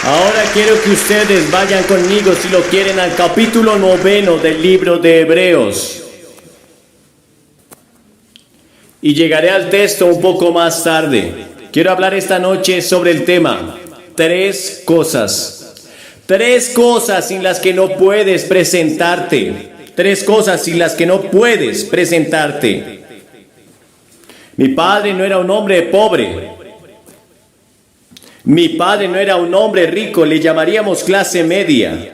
Ahora quiero que ustedes vayan conmigo, si lo quieren, al capítulo 9 del libro de Hebreos. Y llegaré al texto un poco más tarde. Quiero hablar esta noche sobre el tema, 3 cosas. 3 cosas sin las que no puedes presentarte. 3 cosas sin las que no puedes presentarte. Mi padre no era un hombre pobre. Mi padre no era un hombre rico, le llamaríamos clase media.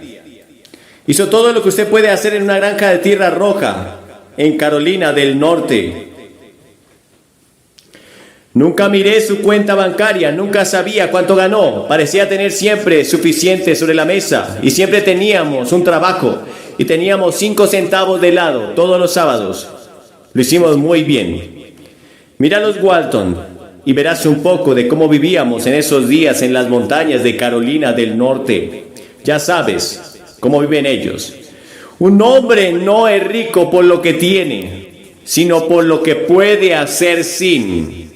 Hizo todo lo que usted puede hacer en una granja de tierra roja, en Carolina del Norte. Nunca miré su cuenta bancaria, nunca sabía cuánto ganó. Parecía tener siempre suficiente sobre la mesa y siempre teníamos un trabajo y teníamos 5 centavos de helado todos los sábados. Lo hicimos muy bien. Mira los Walton y verás un poco de cómo vivíamos en esos días en las montañas de Carolina del Norte. Ya sabes cómo viven ellos. Un hombre no es rico por lo que tiene, sino por lo que puede hacer sin.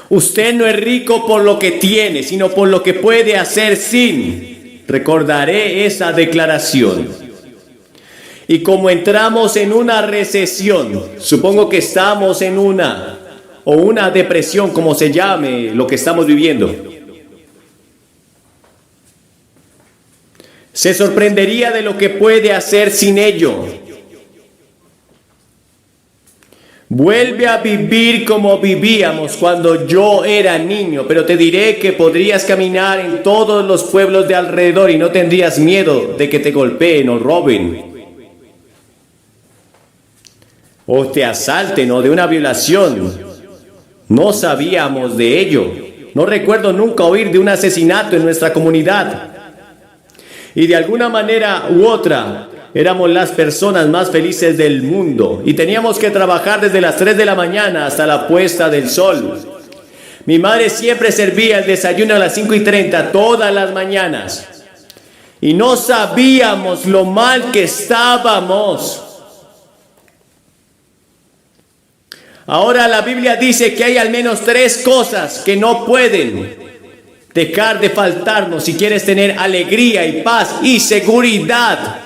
Usted no es rico por lo que tiene, sino por lo que puede hacer sin. Recordaré esa declaración. Y como entramos en una recesión, supongo que estamos en una depresión, como se llame lo que estamos viviendo, se sorprendería de lo que puede hacer sin ello. Vuelve a vivir como vivíamos cuando yo era niño, pero te diré que podrías caminar en todos los pueblos de alrededor y no tendrías miedo de que te golpeen o roben, o te asalten, o de una violación. No sabíamos de ello. No recuerdo nunca oír de un asesinato en nuestra comunidad. Y de alguna manera u otra, éramos las personas más felices del mundo. Y teníamos que trabajar desde las 3 de la mañana hasta la puesta del sol. Mi madre siempre servía el desayuno a las 5:30 todas las mañanas. Y no sabíamos lo mal que estábamos. Ahora la Biblia dice que hay al menos 3 cosas que no pueden dejar de faltarnos si quieres tener alegría y paz y seguridad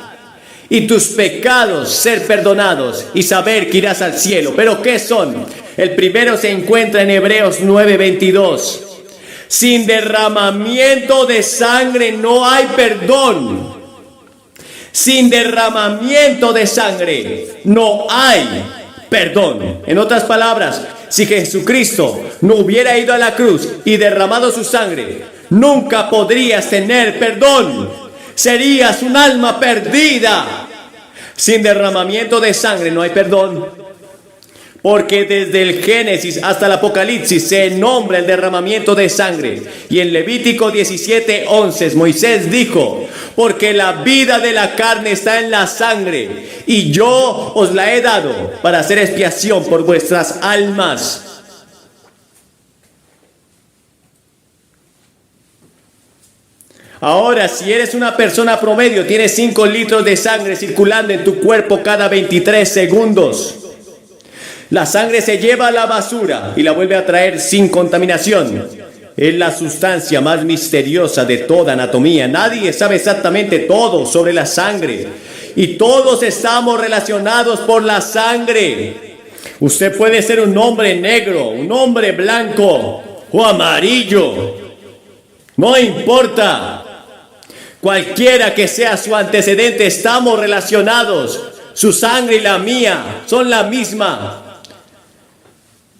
y tus pecados ser perdonados y saber que irás al cielo. ¿Pero qué son? El primero se encuentra en Hebreos 9:22. Sin derramamiento de sangre no hay perdón. Sin derramamiento de sangre no hay perdón. En otras palabras, si Jesucristo no hubiera ido a la cruz y derramado su sangre, nunca podrías tener perdón. Serías un alma perdida. Sin derramamiento de sangre no hay perdón. Porque desde el Génesis hasta el Apocalipsis se nombra el derramamiento de sangre. Y en Levítico 17:11 Moisés dijo: porque la vida de la carne está en la sangre, y yo os la he dado para hacer expiación por vuestras almas. Ahora, si eres una persona promedio, tienes 5 litros de sangre circulando en tu cuerpo cada 23 segundos. La sangre se lleva a la basura y la vuelve a traer sin contaminación. Es la sustancia más misteriosa de toda anatomía. Nadie sabe exactamente todo sobre la sangre. Y todos estamos relacionados por la sangre. Usted puede ser un hombre negro, un hombre blanco o amarillo. No importa. Cualquiera que sea su antecedente, estamos relacionados. Su sangre y la mía son la misma.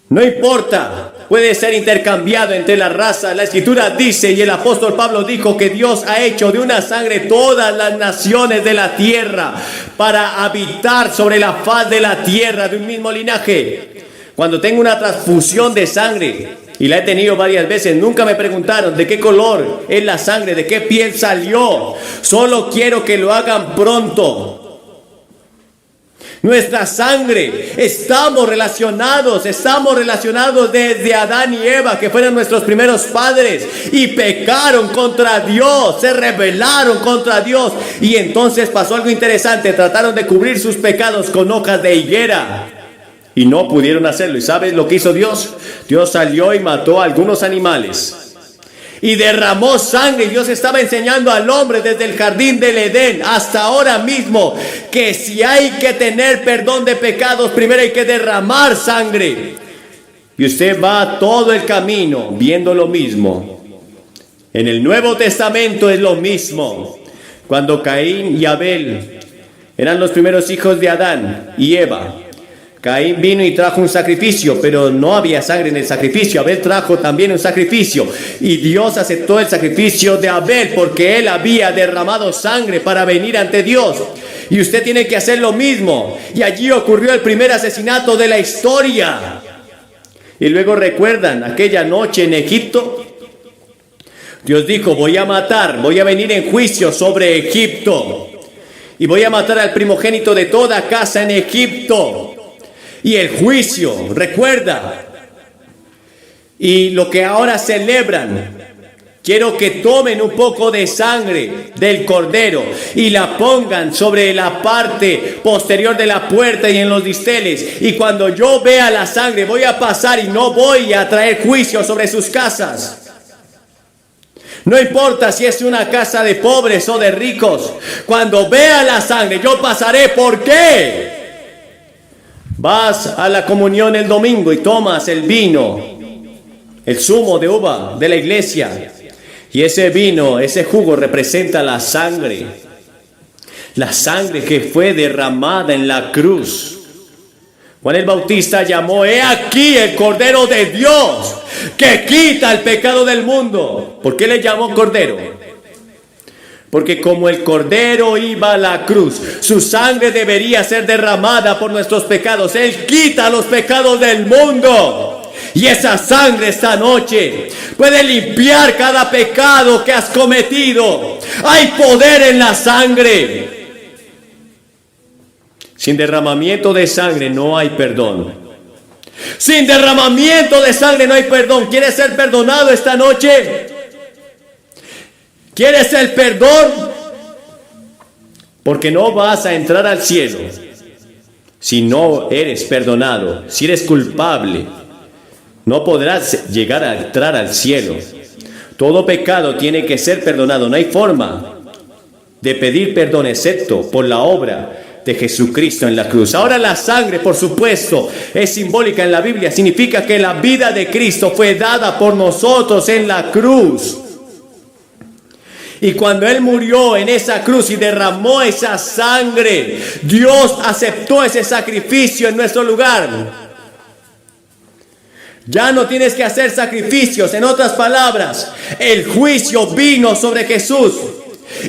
No importa, puede ser intercambiado entre las razas. La Escritura dice, y el apóstol Pablo dijo, que Dios ha hecho de una sangre todas las naciones de la tierra para habitar sobre la faz de la tierra de un mismo linaje. Cuando tengo una transfusión de sangre, y la he tenido varias veces, nunca me preguntaron de qué color es la sangre, de qué piel salió. Solo quiero que lo hagan pronto. Nuestra sangre, estamos relacionados desde Adán y Eva, que fueron nuestros primeros padres, y pecaron contra Dios, se rebelaron contra Dios, y entonces pasó algo interesante. Trataron de cubrir sus pecados con hojas de higuera, y no pudieron hacerlo. ¿Y sabes lo que hizo Dios? Dios salió y mató a algunos animales, y derramó sangre. Dios estaba enseñando al hombre desde el jardín del Edén hasta ahora mismo que si hay que tener perdón de pecados, primero hay que derramar sangre. Y usted va todo el camino viendo lo mismo. En el Nuevo Testamento es lo mismo. Cuando Caín y Abel eran los primeros hijos de Adán y Eva, Caín vino y trajo un sacrificio, pero no había sangre en el sacrificio. Abel trajo también un sacrificio y Dios aceptó el sacrificio de Abel porque él había derramado sangre para venir ante Dios. Y usted tiene que hacer lo mismo. Y allí ocurrió el primer asesinato de la historia. Y luego recuerdan aquella noche en Egipto. Dios dijo: voy a matar, voy a venir en juicio sobre Egipto. Y voy a matar al primogénito de toda casa en Egipto. Y el juicio, recuerda. Y lo que ahora celebran, quiero que tomen un poco de sangre del cordero y la pongan sobre la parte posterior de la puerta y en los dinteles. Y cuando yo vea la sangre, voy a pasar y no voy a traer juicio sobre sus casas. No importa si es una casa de pobres o de ricos. Cuando vea la sangre, yo pasaré. ¿Por qué? Vas a la comunión el domingo y tomas el vino, el zumo de uva de la iglesia. Y ese vino, ese jugo representa la sangre. La sangre que fue derramada en la cruz. Juan el Bautista llamó: he aquí el Cordero de Dios que quita el pecado del mundo. ¿Por qué le llamó Cordero? Porque como el Cordero iba a la cruz, su sangre debería ser derramada por nuestros pecados. Él quita los pecados del mundo. Y esa sangre esta noche puede limpiar cada pecado que has cometido. Hay poder en la sangre. Sin derramamiento de sangre no hay perdón. Sin derramamiento de sangre no hay perdón. ¿Quieres ser perdonado esta noche? ¿Quieres el perdón? Porque no vas a entrar al cielo si no eres perdonado. Si eres culpable, no podrás llegar a entrar al cielo. Todo pecado tiene que ser perdonado. No hay forma de pedir perdón excepto por la obra de Jesucristo en la cruz. Ahora la sangre, por supuesto, es simbólica en la Biblia. Significa que la vida de Cristo fue dada por nosotros en la cruz. Y cuando Él murió en esa cruz y derramó esa sangre, Dios aceptó ese sacrificio en nuestro lugar. Ya no tienes que hacer sacrificios. En otras palabras, el juicio vino sobre Jesús.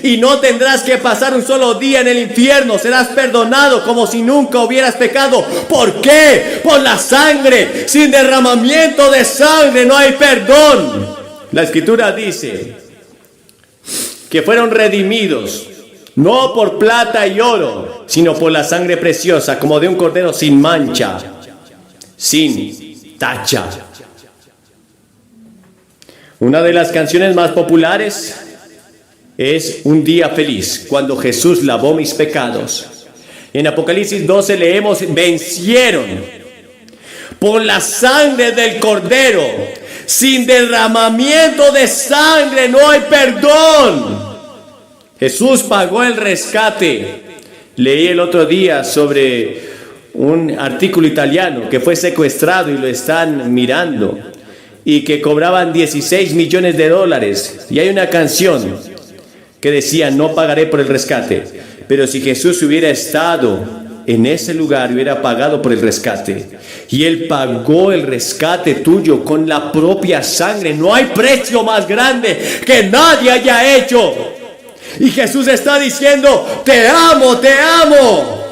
Y no tendrás que pasar un solo día en el infierno. Serás perdonado como si nunca hubieras pecado. ¿Por qué? Por la sangre. Sin derramamiento de sangre no hay perdón. La Escritura dice que fueron redimidos, no por plata y oro, sino por la sangre preciosa, como de un cordero sin mancha, sin tacha. Una de las canciones más populares es Un día feliz, cuando Jesús lavó mis pecados. En Apocalipsis 12 leemos: vencieron por la sangre del cordero. Sin derramamiento de sangre no hay perdón. Jesús pagó el rescate. Leí el otro día sobre un artículo italiano que fue secuestrado y lo están mirando, y que cobraban 16 millones de dólares. Y hay una canción que decía: no pagaré por el rescate. Pero si Jesús hubiera estado en ese lugar, hubiera pagado por el rescate. Y Él pagó el rescate tuyo con la propia sangre. No hay precio más grande que nadie haya hecho. Y Jesús está diciendo: te amo, te amo.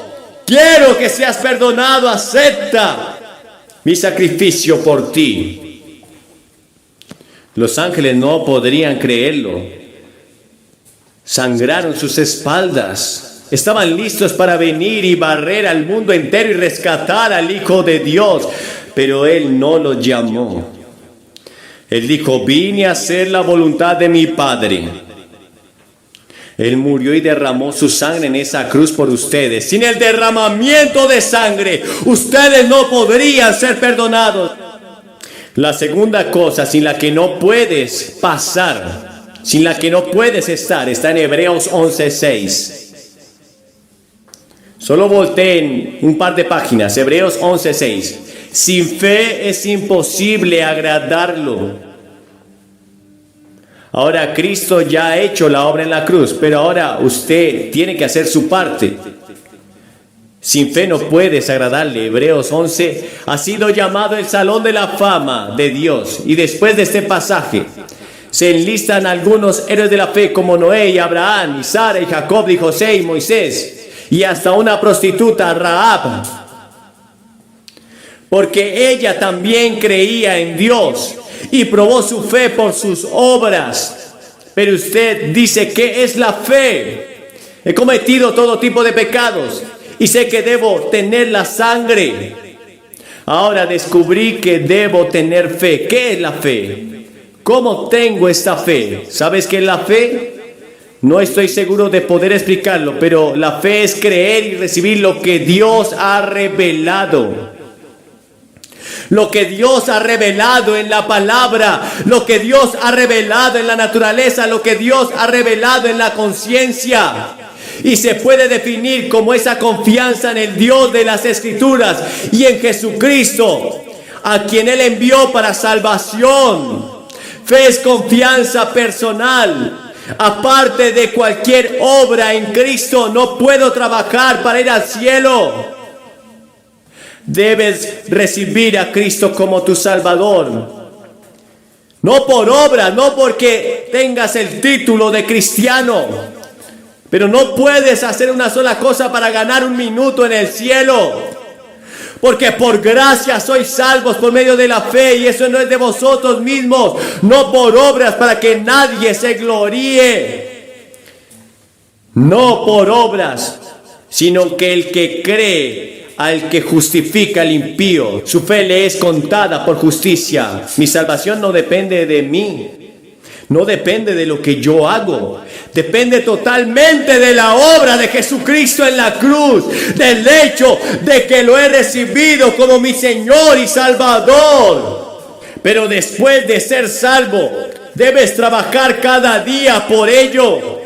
Quiero que seas perdonado. Acepta mi sacrificio por ti. Los ángeles no podrían creerlo. Sangraron sus espaldas. Estaban listos para venir y barrer al mundo entero y rescatar al Hijo de Dios. Pero Él no los llamó. Él dijo: vine a hacer la voluntad de mi Padre. Él murió y derramó su sangre en esa cruz por ustedes. Sin el derramamiento de sangre, ustedes no podrían ser perdonados. La segunda cosa sin la que no puedes pasar, sin la que no puedes estar, está en Hebreos 11:6. Solo volteen un par de páginas, Hebreos 11:6. Sin fe es imposible agradarlo. Ahora Cristo ya ha hecho la obra en la cruz, pero ahora usted tiene que hacer su parte. Sin fe no puedes agradarle. Hebreos 11 ha sido llamado el Salón de la Fama de Dios. Y después de este pasaje se enlistan algunos héroes de la fe como Noé y Abraham, y Sara y Jacob y José y Moisés, y hasta una prostituta, Rahab, porque ella también creía en Dios y probó su fe por sus obras. Pero usted dice, ¿qué es la fe? He cometido todo tipo de pecados y sé que debo tener la sangre. Ahora descubrí que debo tener fe. ¿Qué es la fe? ¿Cómo tengo esta fe? ¿Sabes qué es la fe? No estoy seguro de poder explicarlo, pero la fe es creer y recibir lo que Dios ha revelado. Lo que Dios ha revelado en la palabra, lo que Dios ha revelado en la naturaleza, lo que Dios ha revelado en la conciencia. Y se puede definir como esa confianza en el Dios de las Escrituras y en Jesucristo, a quien Él envió para salvación. Fe es confianza personal. Aparte de cualquier obra en Cristo, no puedo trabajar para ir al cielo. Debes recibir a Cristo como tu Salvador. No por obra, no porque tengas el título de cristiano. Pero no puedes hacer una sola cosa para ganar un minuto en el cielo. Porque por gracia sois salvos por medio de la fe, y eso no es de vosotros mismos, no por obras para que nadie se gloríe. No por obras, sino que el que cree, al que justifica al impío, su fe le es contada por justicia. Mi salvación no depende de mí. No depende de lo que yo hago. Depende totalmente de la obra de Jesucristo en la cruz. Del hecho de que lo he recibido como mi Señor y Salvador. Pero después de ser salvo, debes trabajar cada día por ello.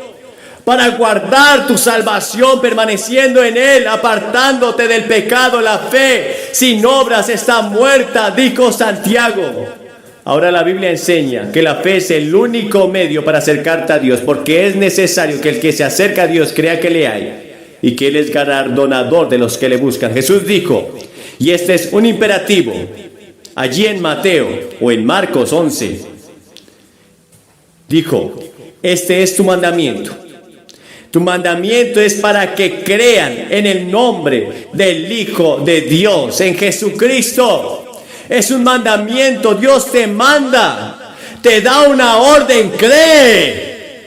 Para guardar tu salvación permaneciendo en Él, apartándote del pecado. La fe sin obras está muerta, dijo Santiago. Ahora la Biblia enseña que la fe es el único medio para acercarte a Dios, porque es necesario que el que se acerca a Dios crea que le hay y que Él es galardonador de los que le buscan. Jesús dijo, y este es un imperativo, allí en Mateo o en Marcos 11, dijo, este es tu mandamiento. Tu mandamiento es para que crean en el nombre del Hijo de Dios, en Jesucristo. Es un mandamiento, Dios te manda, te da una orden, cree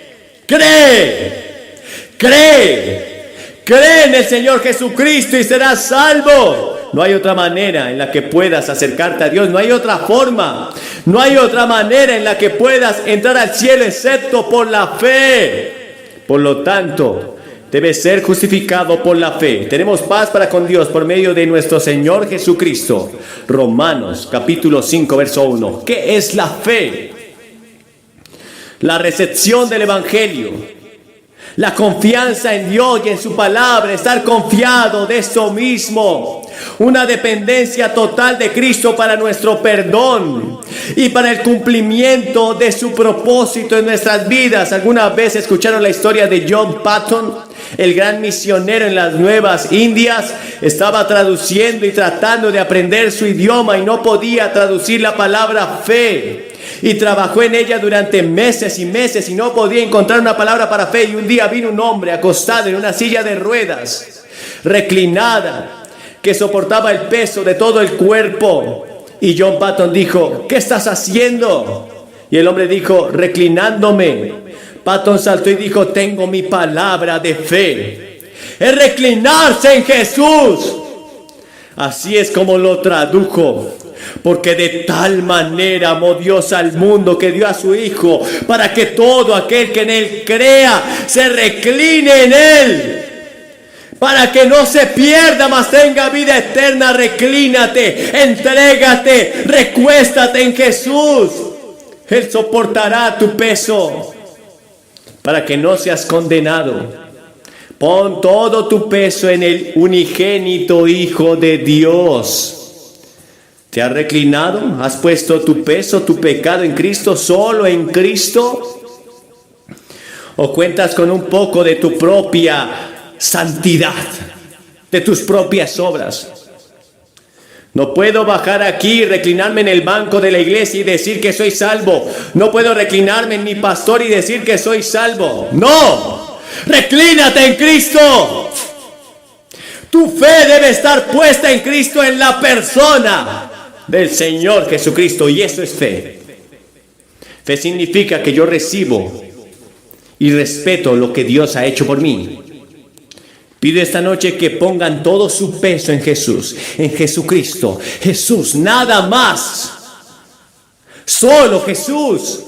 en el Señor Jesucristo y serás salvo. No hay otra manera en la que puedas acercarte a Dios, no hay otra forma, no hay otra manera en la que puedas entrar al cielo excepto por la fe. Por lo tanto, debes ser justificado por la fe. Tenemos paz para con Dios por medio de nuestro Señor Jesucristo. Romanos capítulo 5 verso 1. ¿Qué es la fe? La recepción del Evangelio, la confianza en Dios y en su palabra, estar confiado de eso mismo, una dependencia total de Cristo para nuestro perdón y para el cumplimiento de su propósito en nuestras vidas. ¿Alguna vez escucharon la historia de John Patton? El gran misionero en las Nuevas Indias estaba traduciendo y tratando de aprender su idioma y no podía traducir la palabra fe. Y trabajó en ella durante meses y meses y no podía encontrar una palabra para fe. Y un día vino un hombre acostado en una silla de ruedas, reclinada, que soportaba el peso de todo el cuerpo. Y John Patton dijo, ¿qué estás haciendo? Y el hombre dijo, reclinándome. Patton saltó y dijo, tengo mi palabra de fe. Es reclinarse en Jesús. Así es como lo tradujo. Porque de tal manera amó Dios al mundo que dio a su Hijo, para que todo aquel que en Él crea se recline en Él. Para que no se pierda, mas tenga vida eterna. Reclínate, entrégate, recuéstate en Jesús. Él soportará tu peso para que no seas condenado. Pon todo tu peso en el unigénito Hijo de Dios. ¿Te has reclinado? ¿Has puesto tu peso, tu pecado en Cristo, solo en Cristo? ¿O cuentas con un poco de tu propia santidad, de tus propias obras? No puedo bajar aquí, reclinarme en el banco de la iglesia y decir que soy salvo. No puedo reclinarme en mi pastor y decir que soy salvo. ¡No! ¡Reclínate en Cristo! Tu fe debe estar puesta en Cristo, en la persona del Señor Jesucristo. Y eso es fe. Fe significa que yo recibo y respeto lo que Dios ha hecho por mí. Pido esta noche que pongan todo su peso en Jesús, en Jesucristo. Jesús, nada más. Solo Jesús.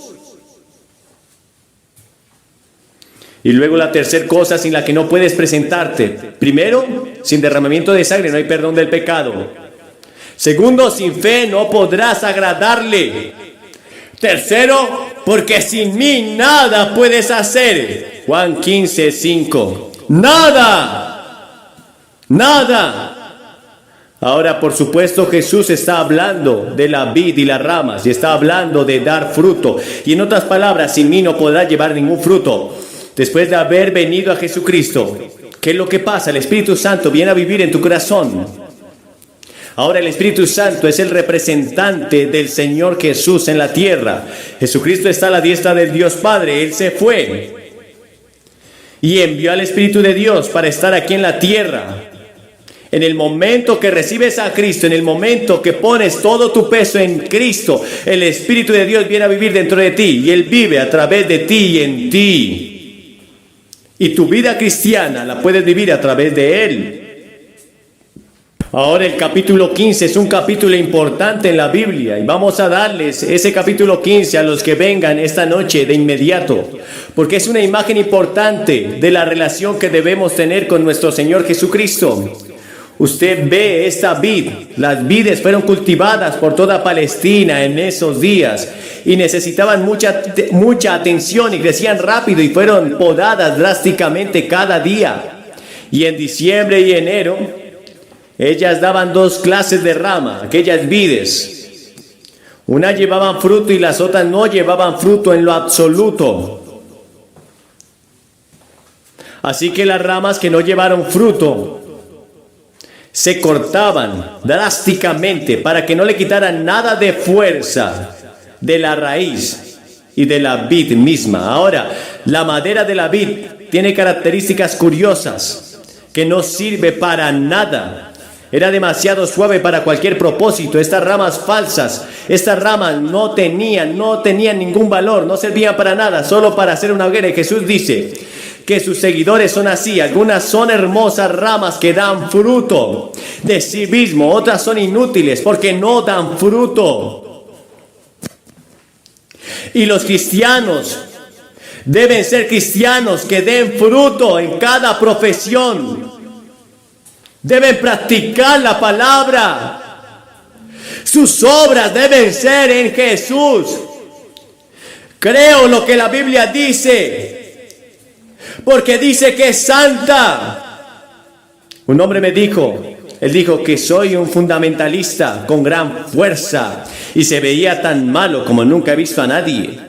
Y luego la tercera cosa sin la que no puedes presentarte. Primero, sin derramamiento de sangre no hay perdón del pecado. Segundo, sin fe no podrás agradarle. Tercero, porque sin mí nada puedes hacer. Juan 15:5. Nada. Nada. Ahora, por supuesto, Jesús está hablando de la vid y las ramas. Y está hablando de dar fruto. Y en otras palabras, sin mí no podrás llevar ningún fruto. Después de haber venido a Jesucristo, ¿qué es lo que pasa? El Espíritu Santo viene a vivir en tu corazón. Ahora el Espíritu Santo es el representante del Señor Jesús en la tierra. Jesucristo está a la diestra del Dios Padre. Él se fue y envió al Espíritu de Dios para estar aquí en la tierra. En el momento que recibes a Cristo, en el momento que pones todo tu peso en Cristo, el Espíritu de Dios viene a vivir dentro de ti y Él vive a través de ti y en ti. Y tu vida cristiana la puedes vivir a través de Él. Ahora el capítulo 15 es un capítulo importante en la Biblia y vamos a darles ese capítulo 15 a los que vengan esta noche de inmediato, porque es una imagen importante de la relación que debemos tener con nuestro Señor Jesucristo. Usted ve esta vid, las vides fueron cultivadas por toda Palestina en esos días y necesitaban mucha atención y crecían rápido y fueron podadas drásticamente cada día. Y en diciembre y enero, ellas daban dos clases de rama, aquellas vides. Unas llevaban fruto y las otras no llevaban fruto en lo absoluto. Así que las ramas que no llevaron fruto se cortaban drásticamente para que no le quitaran nada de fuerza de la raíz y de la vid misma. Ahora, la madera de la vid tiene características curiosas que no sirve para nada. Era demasiado suave para cualquier propósito. Estas ramas falsas, estas ramas no tenían ningún valor, no servían para nada, solo para hacer una hoguera. Y Jesús dice que sus seguidores son así. Algunas son hermosas ramas que dan fruto de sí mismo, otras son inútiles porque no dan fruto. Y los cristianos deben ser cristianos que den fruto en cada profesión. Deben practicar la palabra. Sus obras deben ser en Jesús. Creo lo que la Biblia dice, porque dice que es santa. Un hombre me dijo, él dijo que soy un fundamentalista con gran fuerza y se veía tan malo como nunca he visto a nadie.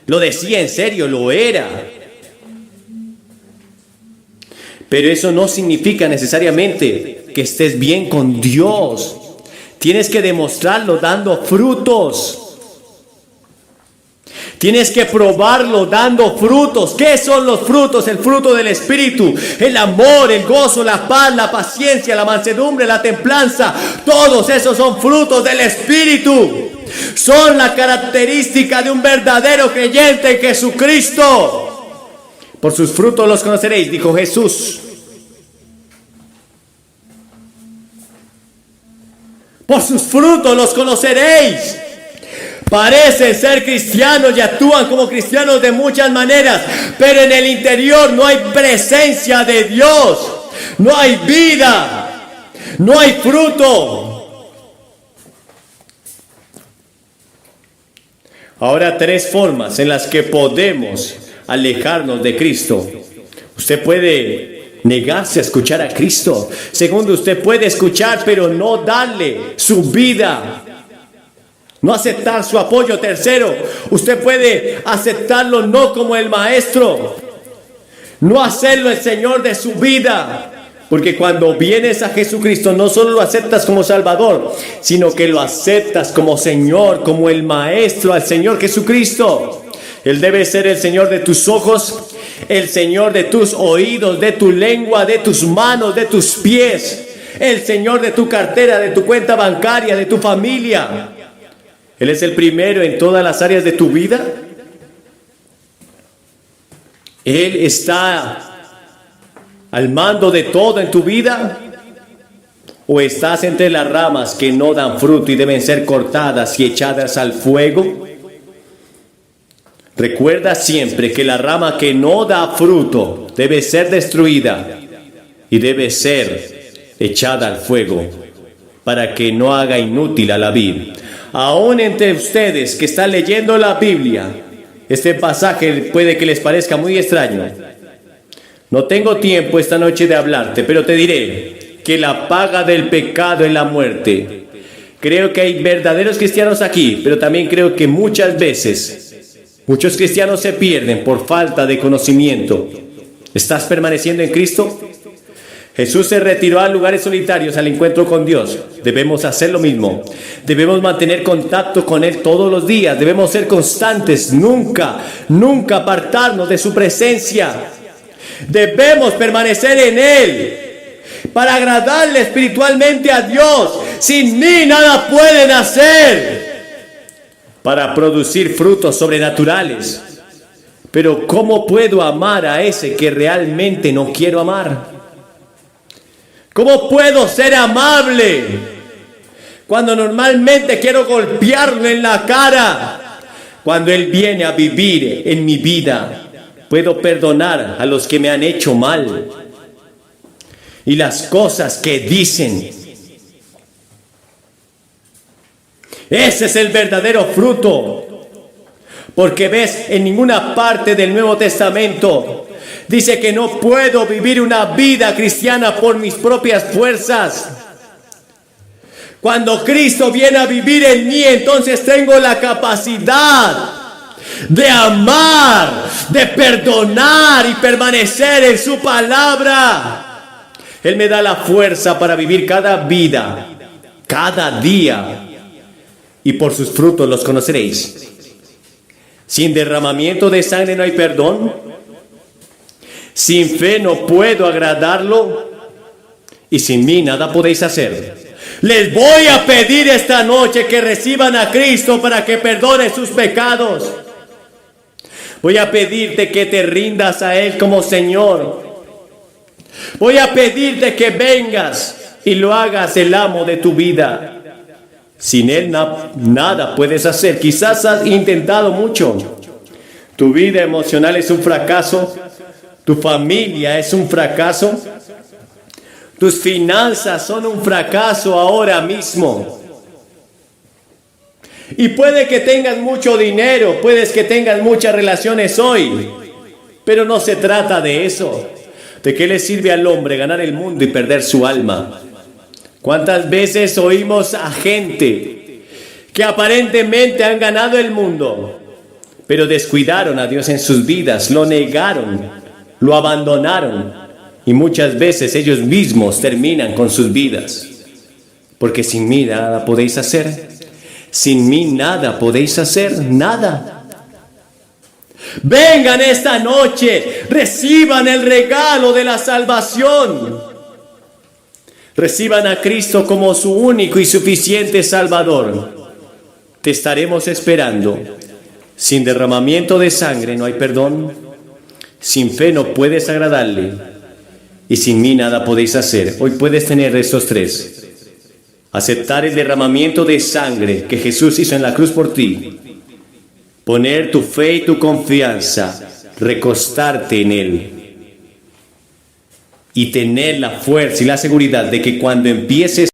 Lo decía en serio, lo era. Pero eso no significa necesariamente que estés bien con Dios. Tienes que demostrarlo dando frutos. Tienes que probarlo dando frutos. ¿Qué son los frutos? El fruto del Espíritu, el amor, el gozo, la paz, la paciencia, la mansedumbre, la templanza. Todos esos son frutos del Espíritu. Son la característica de un verdadero creyente en Jesucristo. Por sus frutos los conoceréis, dijo Jesús. Por sus frutos los conoceréis. Parecen ser cristianos y actúan como cristianos de muchas maneras, pero en el interior no hay presencia de Dios. no hay vida, no hay fruto. Ahora, 3 formas en las que podemos alejarnos de Cristo. Usted puede negarse a escuchar a Cristo. Segundo, usted puede escuchar pero no darle su vida, no aceptar su apoyo. Tercero, usted puede aceptarlo no como el maestro, no hacerlo el Señor de su vida. Porque cuando vienes a Jesucristo no solo lo aceptas como Salvador, sino que lo aceptas como Señor, como el Maestro, al Señor Jesucristo. Él debe ser el Señor de tus ojos, el Señor de tus oídos, de tu lengua, de tus manos, de tus pies, el Señor de tu cartera, de tu cuenta bancaria, de tu familia. Él es el primero en todas las áreas de tu vida. Él está al mando de todo en tu vida, o estás entre las ramas que no dan fruto y deben ser cortadas y echadas al fuego. Recuerda siempre que la rama que no da fruto debe ser destruida y debe ser echada al fuego para que no haga inútil a la vid. Aún entre ustedes que están leyendo la Biblia, este pasaje puede que les parezca muy extraño. No tengo tiempo esta noche de hablarte, pero te diré que la paga del pecado es la muerte. Creo que hay verdaderos cristianos aquí, pero también creo que muchas veces muchos cristianos se pierden por falta de conocimiento. ¿Estás permaneciendo en Cristo? Jesús se retiró a lugares solitarios al encuentro con Dios. Debemos hacer lo mismo. Debemos mantener contacto con Él todos los días. Debemos ser constantes, nunca apartarnos de su presencia. Debemos permanecer en Él para agradarle espiritualmente a Dios. Sin mí nada pueden hacer para producir frutos sobrenaturales. Pero ¿cómo puedo amar a ese que realmente no quiero amar? ¿Cómo puedo ser amable cuando normalmente quiero golpearlo en la cara? Cuando Él viene a vivir en mi vida, puedo perdonar a los que me han hecho mal y las cosas que dicen. Ese es el verdadero fruto. Porque ves, en ninguna parte del Nuevo Testamento dice que no puedo vivir una vida cristiana por mis propias fuerzas. Cuando Cristo viene a vivir en mí, entonces tengo la capacidad de amar, de perdonar y permanecer en su palabra. Él me da la fuerza para vivir cada vida, cada día, y por sus frutos los conoceréis. Sin derramamiento de sangre no hay perdón. Sin fe no puedo agradarlo, y sin mí nada podéis hacer. Les voy a pedir esta noche que reciban a Cristo para que perdone sus pecados. Voy a pedirte que te rindas a Él como Señor. Voy a pedirte que vengas y lo hagas el amo de tu vida. Sin Él nada puedes hacer. Quizás has intentado mucho. Tu vida emocional es un fracaso. Tu familia es un fracaso. Tus finanzas son un fracaso ahora mismo. Y puede que tengas mucho dinero, puedes que tengas muchas relaciones hoy, pero no se trata de eso. ¿De qué le sirve al hombre ganar el mundo y perder su alma? ¿Cuántas veces oímos a gente que aparentemente han ganado el mundo, pero descuidaron a Dios en sus vidas, lo negaron, lo abandonaron, y muchas veces ellos mismos terminan con sus vidas? Porque sin mí nada podéis hacer. Sin mí nada podéis hacer, nada. Vengan esta noche, reciban el regalo de la salvación. Reciban a Cristo como su único y suficiente Salvador. Te estaremos esperando. Sin derramamiento de sangre no hay perdón. Sin fe no puedes agradarle. Y sin mí nada podéis hacer. Hoy puedes tener estos 3. Aceptar el derramamiento de sangre que Jesús hizo en la cruz por ti. Poner tu fe y tu confianza. Recostarte en Él. y tener la fuerza y la seguridad de que cuando empieces